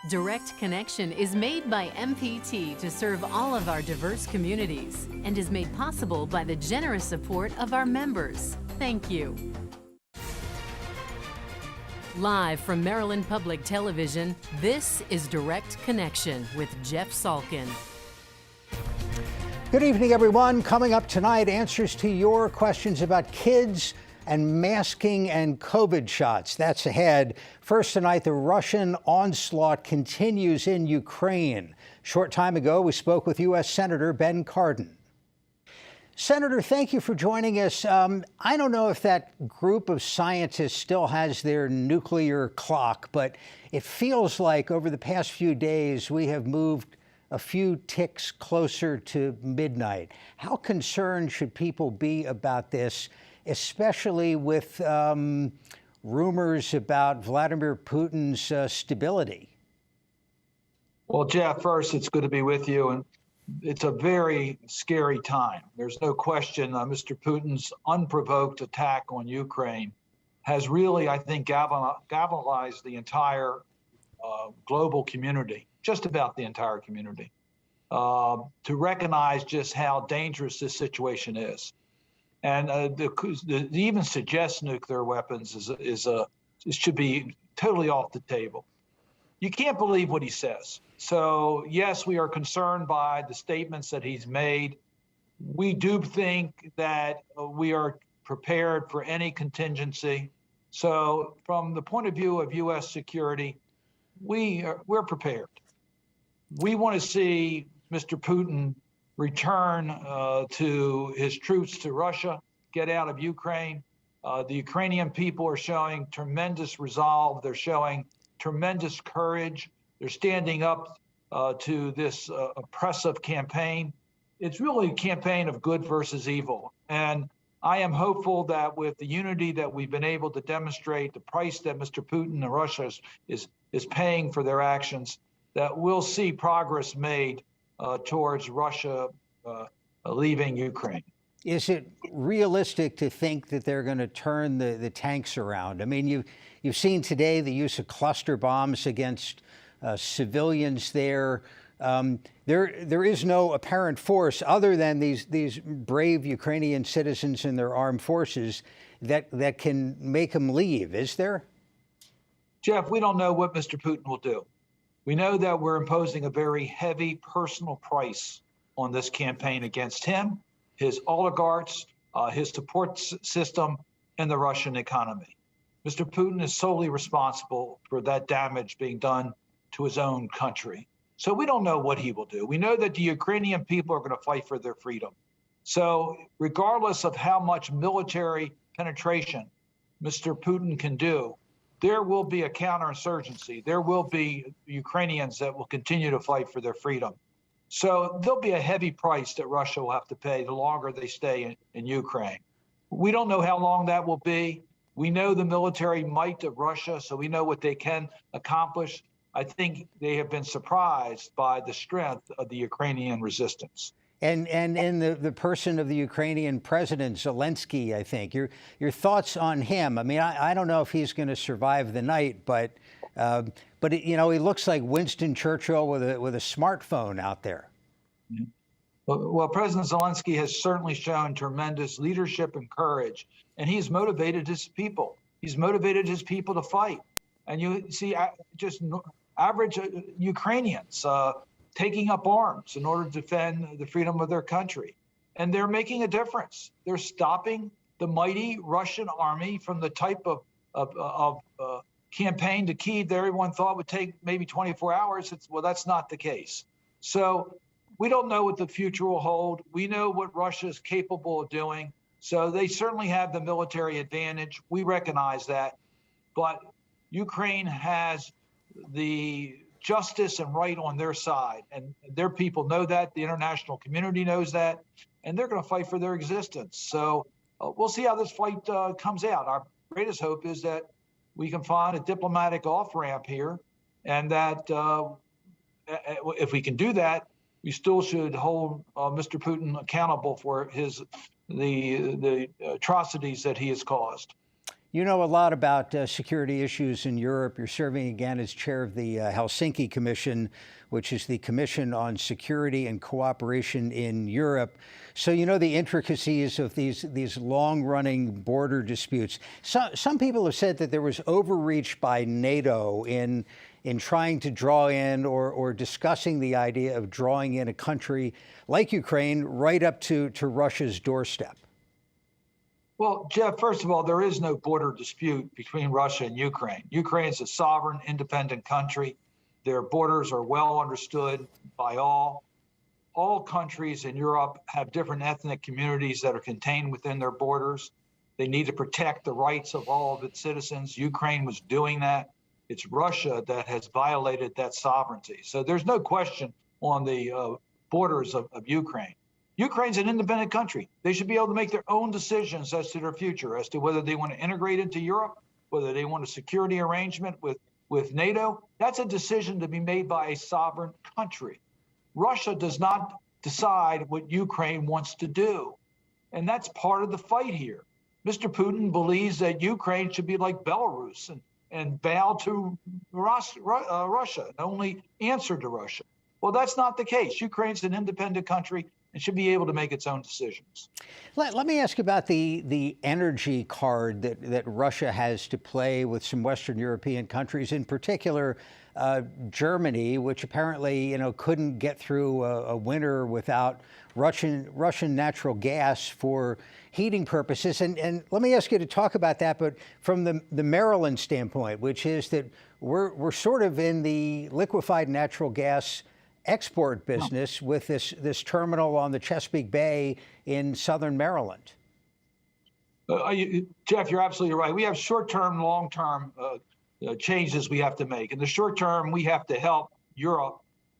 Direct Connection is made by MPT to serve all of our diverse communities and is made possible by the generous support of our members. Thank you. Live from Maryland Public Television, this is Direct Connection with Jeff Salkin. Good evening, everyone. Coming up tonight, answers to your questions about kids and masking and COVID shots. That's ahead. First tonight, the Russian onslaught continues in Ukraine. Short time ago, we spoke with U.S. Senator Ben Cardin. Senator, thank you for joining us. I don't know if that group of scientists still has their nuclear clock, but it feels like over the past few days, we have moved a few ticks closer to midnight. How concerned should people be about this, especially with rumors about Vladimir Putin's stability? Well, Jeff, first, it's good to be with you. And it's a very scary time. There's no question Mr. Putin's unprovoked attack on Ukraine has really, I think, galvanized the entire global community, just about the entire community, to recognize just how dangerous this situation is. And to even suggest nuclear weapons should be totally off the table. You can't believe what he says. So, yes, we are concerned by the statements that he's made. We do think that we are prepared for any contingency. So from the point of view of U.S. security, we're prepared. We want to see Mr. Putin return to his troops to Russia, get out of Ukraine. The Ukrainian people are showing tremendous resolve. They're showing tremendous courage. They're standing up to this oppressive campaign. It's really a campaign of good versus evil. And I am hopeful that with the unity that we've been able to demonstrate, the price that Mr. Putin and Russia is paying for their actions, that we'll see progress made towards Russia leaving Ukraine. Is it realistic to think that they're going to turn the tanks around? I mean, you've seen today the use of cluster bombs against civilians there. There is no apparent force other than these brave Ukrainian citizens and their armed forces that can make them leave, is there? Jeff, we don't know what Mr. Putin will do. We know that we're imposing a very heavy personal price on this campaign against him, his oligarchs, his support system, and the Russian economy. Mr. Putin is solely responsible for that damage being done to his own country. So we don't know what he will do. We know that the Ukrainian people are going to fight for their freedom. So regardless of how much military penetration Mr. Putin can do, there will be a counterinsurgency. There will be Ukrainians that will continue to fight for their freedom. So there'll be a heavy price that Russia will have to pay the longer they stay in Ukraine. We don't know how long that will be. We know the military might of Russia, so we know what they can accomplish. I think they have been surprised by the strength of the Ukrainian resistance. And in the person of the Ukrainian president, Zelensky, I think. Your thoughts on him? I mean, I don't know if he's going to survive the night, but he looks like Winston Churchill with a smartphone out there. Well, President Zelensky has certainly shown tremendous leadership and courage, and he's motivated his people. He's motivated his people to fight. And you see just average Ukrainians taking up arms in order to defend the freedom of their country. And they're making a difference. They're stopping the mighty Russian army from the type of campaign to Kyiv that everyone thought would take maybe 24 hours. Well, that's not the case. So we don't know what the future will hold. We know what Russia is capable of doing. So they certainly have the military advantage. We recognize that. But Ukraine has the justice and right on their side, and their people know that. The international community knows that, and they're going to fight for their existence. So we'll see how this fight comes out. Our greatest hope is that we can find a diplomatic off-ramp here, and that if we can do that, we still should hold Mr. Putin accountable for the atrocities that he has caused. You know a lot about security issues in Europe. You're serving again as chair of the Helsinki Commission, which is the Commission on Security and Cooperation in Europe. So you know the intricacies of these long-running border disputes. Some people have said that there was overreach by NATO in trying to draw in or discussing the idea of drawing in a country like Ukraine right up to Russia's doorstep. Well, Jeff, first of all, there is no border dispute between Russia and Ukraine. Ukraine is a sovereign, independent country. Their borders are well understood by all. All countries in Europe have different ethnic communities that are contained within their borders. They need to protect the rights of all of its citizens. Ukraine was doing that. It's Russia that has violated that sovereignty. So there's no question on the borders of Ukraine. Ukraine's an independent country. They should be able to make their own decisions as to their future, as to whether they want to integrate into Europe, whether they want a security arrangement with NATO. That's a decision to be made by a sovereign country. Russia does not decide what Ukraine wants to do. And that's part of the fight here. Mr. Putin believes that Ukraine should be like Belarus and bow to Russia and only answer to Russia. Well, that's not the case. Ukraine's an independent country and should be able to make its own decisions. Let me ask about the energy card that Russia has to play with some Western European countries, in particular Germany, which apparently couldn't get through a winter without Russian natural gas for heating purposes. And let me ask you to talk about that, but from the Maryland standpoint, which is that we're sort of in the liquefied natural gas export business with this terminal on the Chesapeake Bay in southern Maryland. Jeff, you're absolutely right. We have short-term, long-term changes we have to make. In the short term, we have to help Europe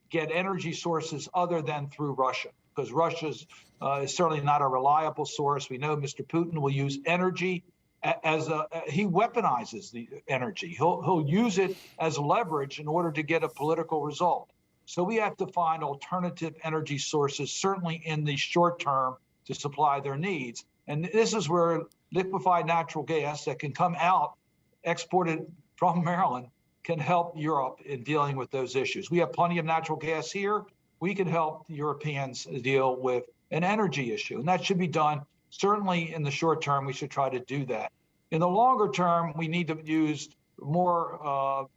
get energy sources other than through Russia, because Russia is certainly not a reliable source. We know Mr. Putin will use energy as he weaponizes the energy. He'll use it as leverage in order to get a political result. So we have to find alternative energy sources, certainly in the short term, to supply their needs. And this is where liquefied natural gas that can come out, exported from Maryland, can help Europe in dealing with those issues. We have plenty of natural gas here. We can help the Europeans deal with an energy issue, and that should be done. Certainly in the short term, we should try to do that. In the longer term, we need to use more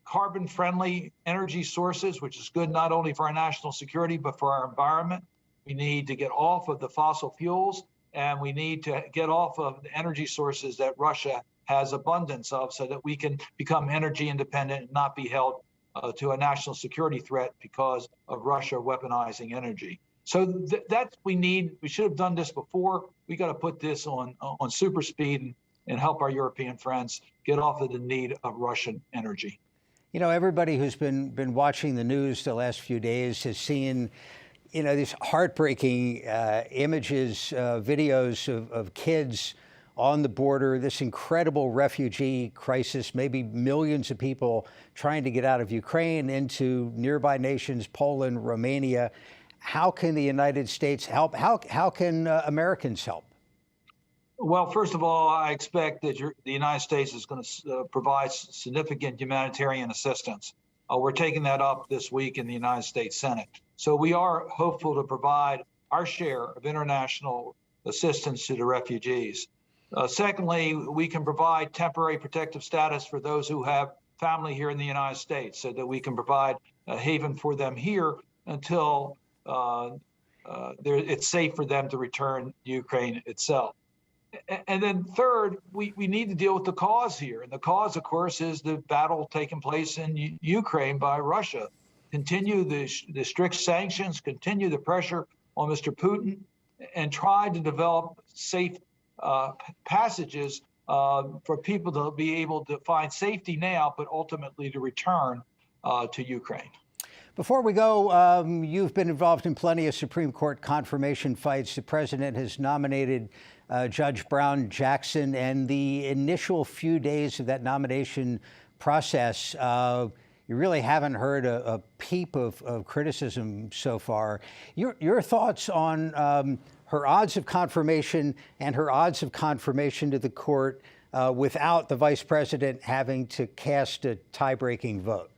carbon-friendly energy sources, which is good not only for our national security, but for our environment. We need to get off of the fossil fuels, and we need to get off of the energy sources that Russia has abundance of, so that we can become energy independent and not be held to a national security threat because of Russia weaponizing energy. So that we need. We should have done this before. We got to put this on super speed and help our European friends get off of the need of Russian energy. You know, everybody who's been watching the news the last few days has seen, these heartbreaking images, videos of kids on the border, this incredible refugee crisis, maybe millions of people trying to get out of Ukraine into nearby nations, Poland, Romania. How can the United States help? How can Americans help? Well, first of all, I expect that the United States is going to provide significant humanitarian assistance. We're taking that up this week in the United States Senate. So we are hopeful to provide our share of international assistance to the refugees. Secondly, we can provide temporary protective status for those who have family here in the United States, so that we can provide a haven for them here until it's safe for them to return to Ukraine itself. And then third, we need to deal with the cause here. And the cause, of course, is the battle taking place in Ukraine by Russia. Continue the strict sanctions, continue the pressure on Mr. Putin, and try to develop safe passages for people to be able to find safety now, but ultimately to return to Ukraine. Before we go, you've been involved in plenty of Supreme Court confirmation fights. The president has nominated Judge Brown Jackson, and the initial few days of that nomination process, you really haven't heard a peep of criticism so far. Your thoughts on her odds of confirmation and her odds of confirmation to the court without the vice president having to cast a tie-breaking vote?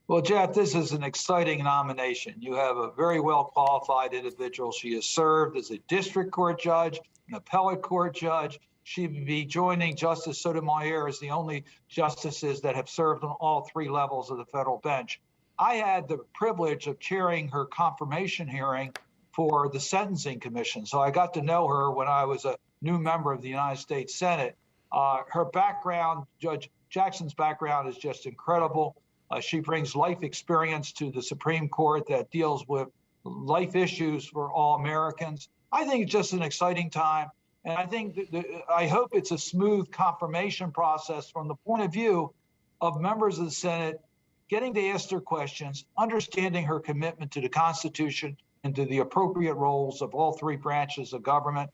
Well, Jeff, this is an exciting nomination. You have a very well qualified individual. She has served as a district court judge, an appellate court judge. She would be joining Justice Sotomayor as the only justices that have served on all three levels of the federal bench. I had the privilege of chairing her confirmation hearing for the Sentencing Commission. So I got to know her when I was a new member of the United States Senate. Her background, Judge Jackson's background, is just incredible. She brings life experience to the Supreme Court that deals with life issues for all Americans. I think it's just an exciting time. And I think I hope it's a smooth confirmation process from the point of view of members of the Senate getting to ask their questions, understanding her commitment to the Constitution and to the appropriate roles of all three branches of government.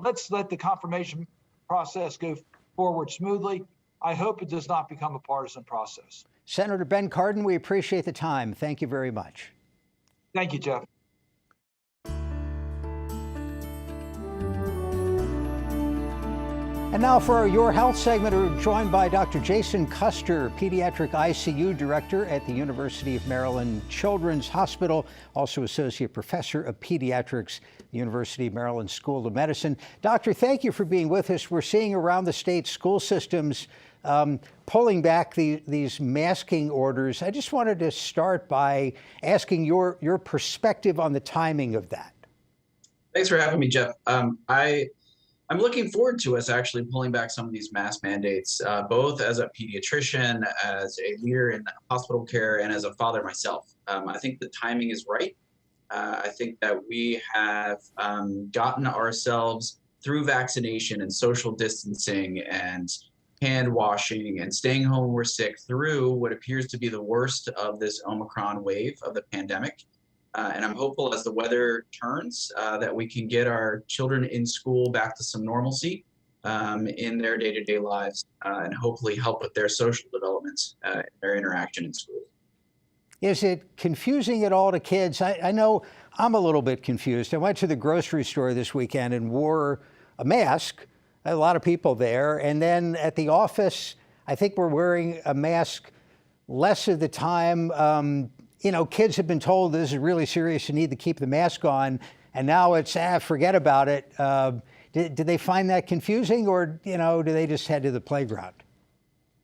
Let's let the confirmation process go forward smoothly. I hope it does not become a partisan process. Senator Ben Cardin, we appreciate the time. Thank you very much. Thank you, Jeff. And now for our Your Health segment, we're joined by Dr. Jason Custer, Pediatric ICU Director at the University of Maryland Children's Hospital, also Associate Professor of Pediatrics, the University of Maryland School of Medicine. Doctor, thank you for being with us. We're seeing around the state school systems pulling back these masking orders. I just wanted to start by asking your perspective on the timing of that. Thanks for having me, Jeff. I'm looking forward to us actually pulling back some of these mask mandates, both as a pediatrician, as a leader in hospital care, and as a father myself. I think the timing is right. I think that we have gotten ourselves through vaccination and social distancing and hand washing and staying home when we're sick through what appears to be the worst of this Omicron wave of the pandemic. And I'm hopeful as the weather turns that we can get our children in school back to some normalcy in their day-to-day lives and hopefully help with their social development, their interaction in school. Is it confusing at all to kids? I know I'm a little bit confused. I went to the grocery store this weekend and wore a mask. A lot of people there. And then at the office, I think we're wearing a mask less of the time. You know, kids have been told this is really serious, you need to keep the mask on, and now it's, forget about it. Did they find that confusing, or, you know, do they just head to the playground?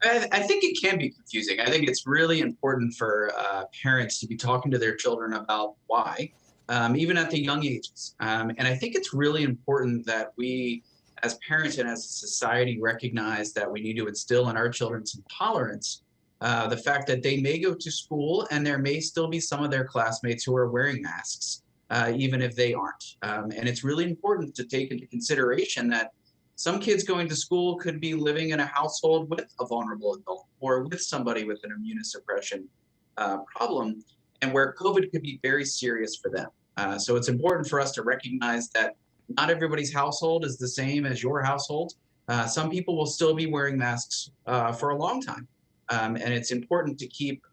I think it can be confusing. I think it's really important for parents to be talking to their children about why, even at the young ages. And I think it's really important that we, as parents and as a society, recognize that we need to instill in our children some tolerance. The fact that they may go to school and there may still be some of their classmates who are wearing masks, even if they aren't. And it's really important to take into consideration that some kids going to school could be living in a household with a vulnerable adult or with somebody with an immunosuppression problem, and where COVID could be very serious for them. So it's important for us to recognize that not everybody's household is the same as your household. Some people will still be wearing masks for a long time. And it's important to keep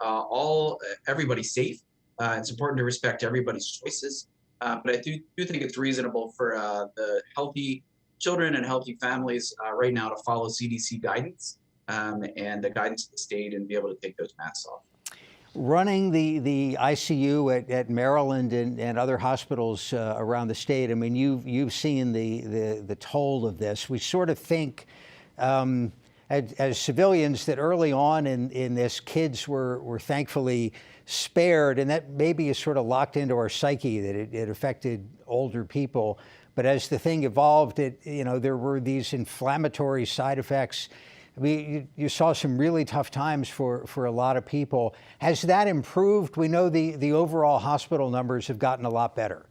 everybody safe. It's important to respect everybody's choices. But I do think it's reasonable for the healthy children and healthy families right now to follow CDC guidance and the guidance of the state and be able to take those masks off. Running the ICU at Maryland and other hospitals around the state, I mean, you've seen the toll of this. We sort of think as civilians that early on in this, kids were thankfully spared, and that maybe is sort of locked into our psyche that it affected older people. But as the thing evolved, there were these inflammatory side effects. I mean, you saw some really tough times for a lot of people. Has that improved? We know the overall hospital numbers have gotten a lot better.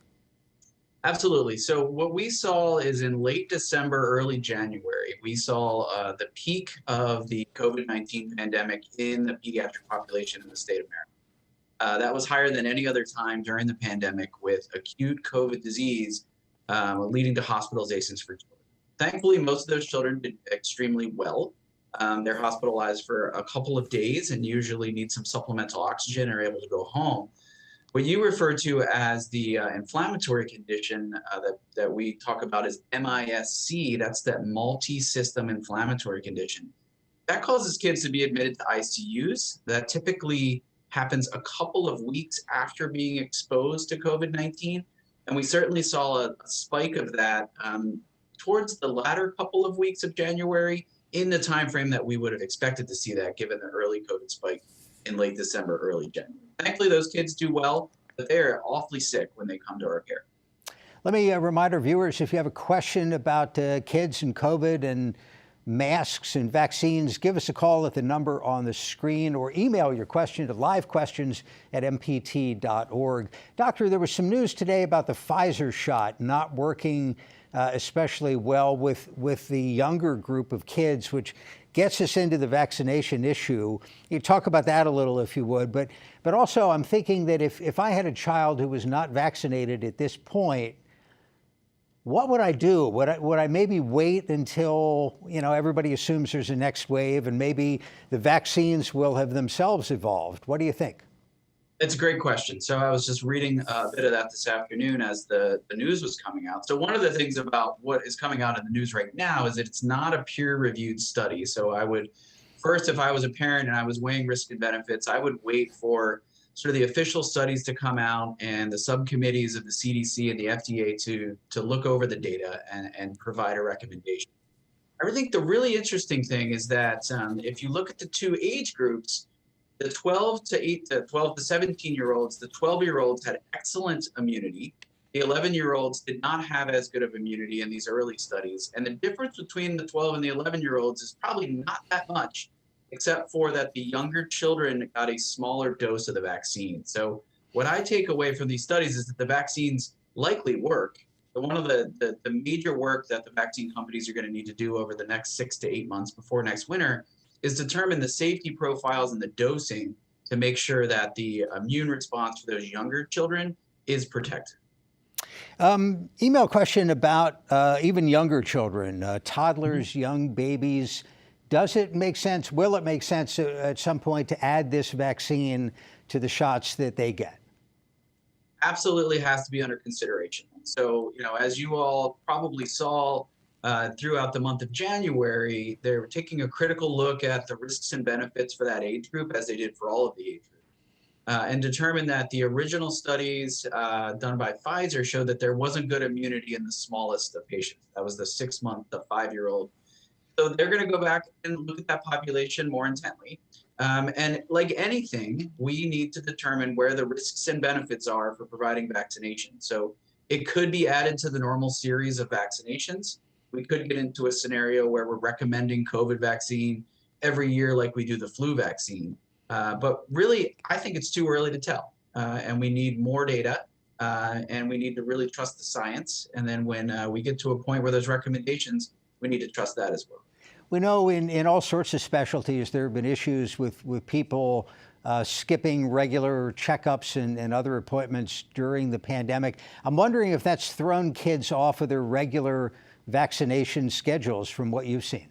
Absolutely. So what we saw is in late December, early January, we saw the peak of the COVID-19 pandemic in the pediatric population in the state of Maryland. That was higher than any other time during the pandemic, with acute COVID disease leading to hospitalizations for children. Thankfully, most of those children did extremely well. They're hospitalized for a couple of days and usually need some supplemental oxygen and are able to go home. What you refer to as the inflammatory condition that we talk about is MISC, that's that multi-system inflammatory condition. That causes kids to be admitted to ICUs. That typically happens a couple of weeks after being exposed to COVID-19. And we certainly saw a spike of that towards the latter couple of weeks of January, in the time frame that we would have expected to see that given the early COVID spike in late December, early January. Thankfully, those kids do well, but they're awfully sick when they come to our care. Let me remind our viewers, if you have a question about kids and COVID and masks and vaccines, give us a call at the number on the screen or email your question to livequestions@mpt.org. Doctor, there was some news today about the Pfizer shot not working especially well with the younger group of kids, which gets us into the vaccination issue. You talk about that a little, if you would, but also I'm thinking that if I had a child who was not vaccinated at this point, what would I do? Would I maybe wait until, everybody assumes there's a next wave and maybe the vaccines will have themselves evolved? What do you think? It's a great question. So I was just reading a bit of that this afternoon as the news was coming out. So one of the things about what is coming out in the news right now is that it's not a peer-reviewed study. So I would first, if I was a parent and I was weighing risk and benefits, I would wait for sort of the official studies to come out and the subcommittees of the CDC and the FDA to look over the data and provide a recommendation. I think the really interesting thing is that if you look at the two age groups, the 12 to 17-year-olds, the 12-year-olds had excellent immunity. The 11-year-olds did not have as good of immunity in these early studies. And the difference between the 12 and the 11-year-olds is probably not that much, except for that the younger children got a smaller dose of the vaccine. So what I take away from these studies is that the vaccines likely work. But one of the major work that the vaccine companies are going to need to do over the next 6 to 8 months before next winter is determine the safety profiles and the dosing to make sure that the immune response for those younger children is protected. Email question about even younger children, toddlers, young babies. Does it make sense, will it make sense at some point to add this vaccine to the shots that they get? Absolutely has to be under consideration. So, as you all probably saw throughout the month of January, they were taking a critical look at the risks and benefits for that age group, as they did for all of the age group, and determined that the original studies done by Pfizer showed that there wasn't good immunity in the smallest of patients. That was the 6-month to 5-year-old. So they're going to go back and look at that population more intently. And like anything, we need to determine where the risks and benefits are for providing vaccination. So it could be added to the normal series of vaccinations. We could get into a scenario where we're recommending COVID vaccine every year like we do the flu vaccine. But really, I think it's too early to tell. And we need more data and we need to really trust the science. And then when we get to a point where there's recommendations, we need to trust that as well. We know in all sorts of specialties there have been issues with people skipping regular checkups and other appointments during the pandemic. I'm wondering if that's thrown kids off of their regular vaccination schedules from what you've seen.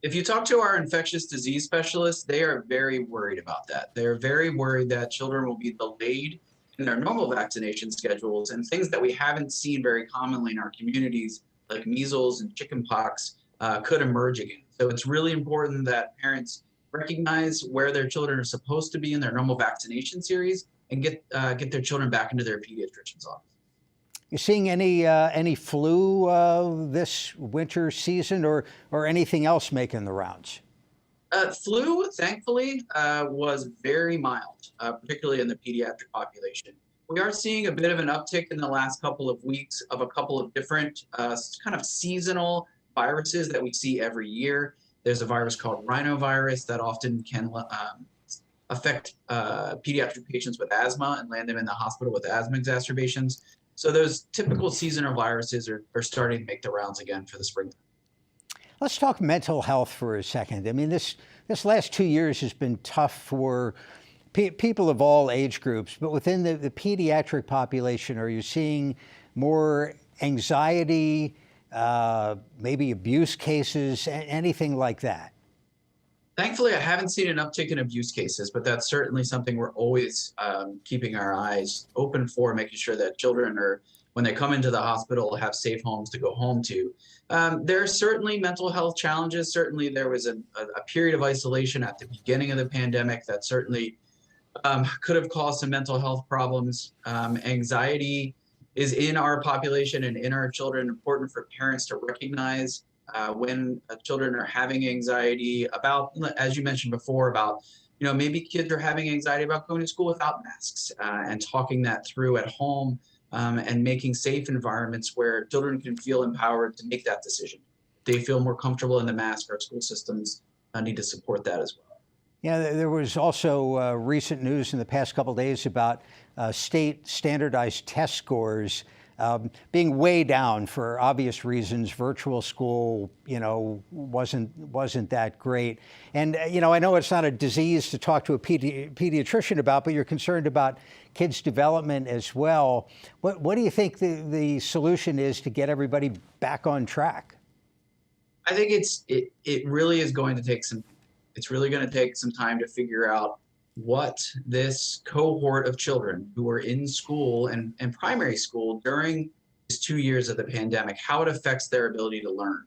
If you talk to our infectious disease specialists, they are very worried about that. They're very worried that children will be delayed in their normal vaccination schedules, and things that we haven't seen very commonly in our communities, like measles and chickenpox, could emerge again. So it's really important that parents recognize where their children are supposed to be in their normal vaccination series and get their children back into their pediatrician's office. You seeing any flu this winter season or anything else making the rounds? Flu, thankfully, was very mild, particularly in the pediatric population. We are seeing a bit of an uptick in the last couple of weeks of a couple of different kind of seasonal viruses that we see every year. There's a virus called rhinovirus that often can affect pediatric patients with asthma and land them in the hospital with asthma exacerbations. So those typical seasonal viruses are starting to make the rounds again for the springtime. Let's talk mental health for a second. I mean, this last 2 years has been tough for people of all age groups, but within the pediatric population, are you seeing more anxiety, maybe abuse cases, anything like that? Thankfully, I haven't seen an uptick in abuse cases, but that's certainly something we're always keeping our eyes open for, making sure that children are, when they come into the hospital, have safe homes to go home to. There are certainly mental health challenges. Certainly, there was a period of isolation at the beginning of the pandemic that certainly could have caused some mental health problems. Anxiety is in our population and in our children. Important for parents to recognize when children are having anxiety about, as you mentioned before, about, maybe kids are having anxiety about going to school without masks, and talking that through at home, and making safe environments where children can feel empowered to make that decision. They feel more comfortable in the mask. Our school systems need to support that as well. Yeah, there was also recent news in the past couple of days about state standardized test scores being way down for obvious reasons. Virtual school, wasn't that great. And, I know it's not a disease to talk to a pediatrician about, but you're concerned about kids' development as well. What do you think the solution is to get everybody back on track? I think it really is going to take it's really going to take some time to figure out what this cohort of children who are in school and primary school during these 2 years of the pandemic, how it affects their ability to learn,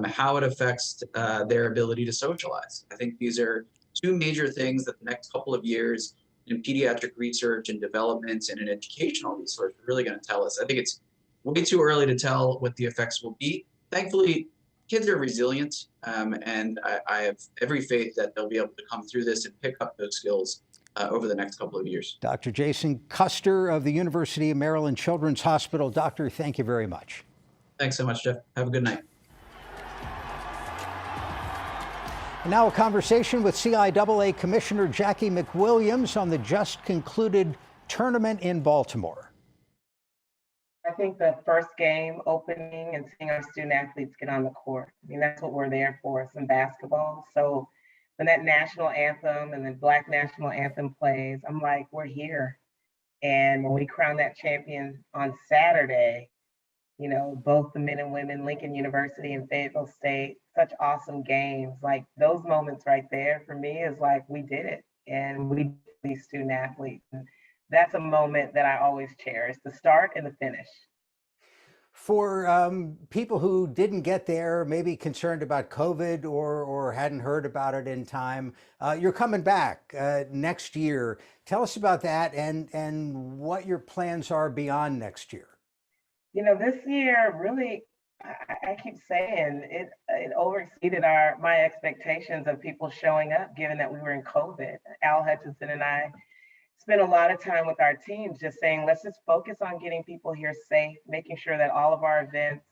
how it affects their ability to socialize. I think these are two major things that the next couple of years in pediatric research and development and an educational resource are really going to tell us. I think it's way too early to tell what the effects will be. Thankfully, kids are resilient, and I have every faith that they'll be able to come through this and pick up those skills over the next couple of years. Dr. Jason Custer of the University of Maryland Children's Hospital. Doctor, thank you very much. Thanks so much, Jeff. Have a good night. And now a conversation with CIAA Commissioner Jackie McWilliams on the just concluded tournament in Baltimore. I think the first game opening and seeing our student athletes get on the court. I mean, that's what we're there for, some basketball. So when that national anthem and the Black national anthem plays, I'm like, we're here. And when we crown that champion on Saturday, both the men and women, Lincoln University and Fayetteville State, such awesome games. Like those moments right there for me is like, we did it. And we these student athletes. And that's a moment that I always cherish, the start and the finish. For people who didn't get there, maybe concerned about COVID or hadn't heard about it in time, you're coming back next year. Tell us about that and what your plans are beyond next year. This year really, I keep saying it overexceeded my expectations of people showing up, given that we were in COVID. Al Hutchinson and I spent a lot of time with our teams just saying, let's just focus on getting people here safe, making sure that all of our events,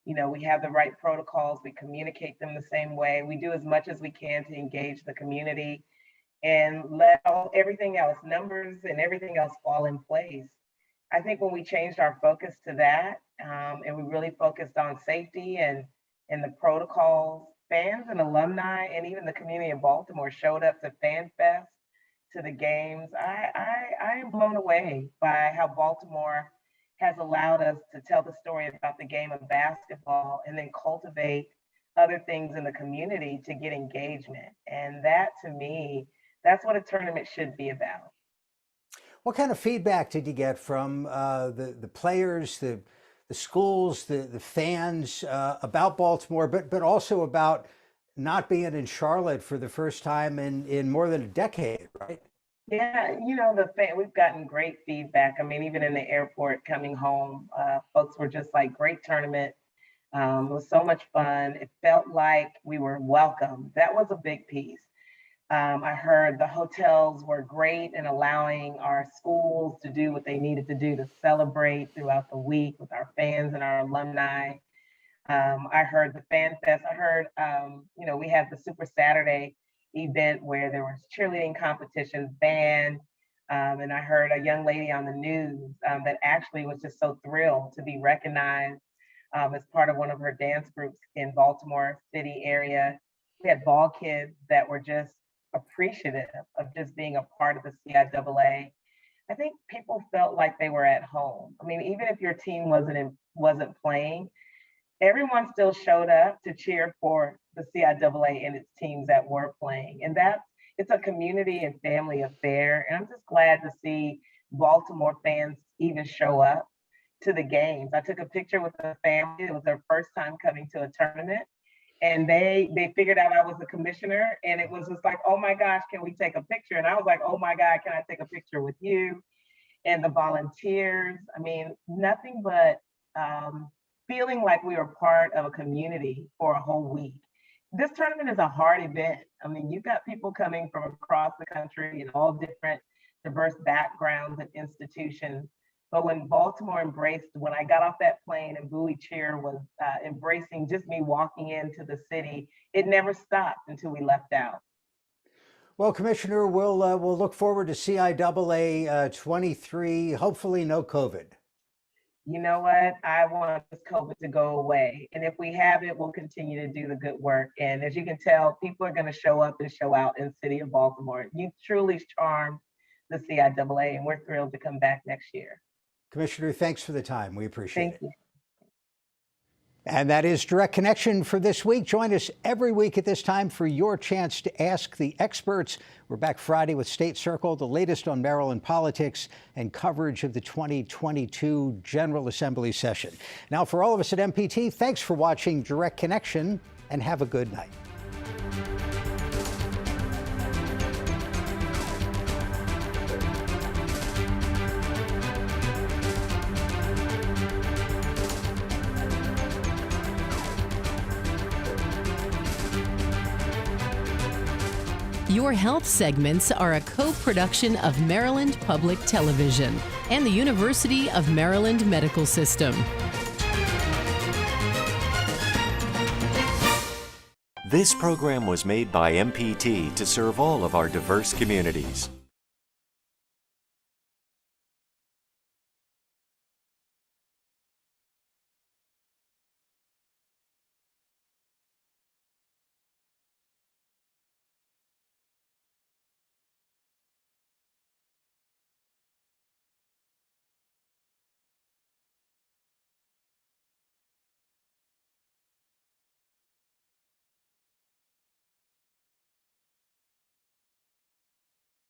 we have the right protocols, we communicate them the same way, we do as much as we can to engage the community and let everything else, numbers and everything else fall in place. I think when we changed our focus to that, and we really focused on safety and the protocols, fans and alumni and even the community in Baltimore showed up to Fan Fest, to the games. I am blown away by how Baltimore has allowed us to tell the story about the game of basketball and then cultivate other things in the community to get engagement. And that, to me, that's what a tournament should be about. What kind of feedback did you get from the players, the schools, the fans about Baltimore, but also about not being in Charlotte for the first time in more than a decade, right? Yeah, we've gotten great feedback. I mean, even in the airport coming home, folks were just like, great tournament. It was so much fun. It felt like we were welcome. That was a big piece. I heard the hotels were great in allowing our schools to do what they needed to do to celebrate throughout the week with our fans and our alumni. I heard the Fan Fest. I heard, we had the Super Saturday event where there was cheerleading competitions, band, and I heard a young lady on the news that actually was just so thrilled to be recognized as part of one of her dance groups in Baltimore City area. We had ball kids that were just appreciative of just being a part of the CIAA. I think people felt like they were at home. I mean, even if your team wasn't playing, everyone still showed up to cheer for the CIAA and its teams that were playing. And it's a community and family affair. And I'm just glad to see Baltimore fans even show up to the games. I took a picture with the family. It was their first time coming to a tournament. And they figured out I was the commissioner. And it was just like, oh my gosh, can we take a picture? And I was like, oh my God, can I take a picture with you? And the volunteers, I mean, nothing but feeling like we were part of a community for a whole week. This tournament is a hard event. I mean, you've got people coming from across the country in all different diverse backgrounds and institutions. But when Baltimore when I got off that plane and Bowie Cheer was embracing just me walking into the city, it never stopped until we left out. Well, Commissioner, we'll look forward to CIAA 23. Hopefully, no COVID. You know what? I want this COVID to go away. And if we have it, we'll continue to do the good work. And as you can tell, people are going to show up and show out in the city of Baltimore. You truly charmed the CIAA, and we're thrilled to come back next year. Commissioner, thanks for the time. We appreciate it. Thank you. And that is Direct Connection for this week. Join us every week at this time for your chance to ask the experts. We're back Friday with State Circle, the latest on Maryland politics and coverage of the 2022 General Assembly session. Now, for all of us at MPT, thanks for watching Direct Connection and have a good night. Your health segments are a co-production of Maryland Public Television and the University of Maryland Medical System. This program was made by MPT to serve all of our diverse communities.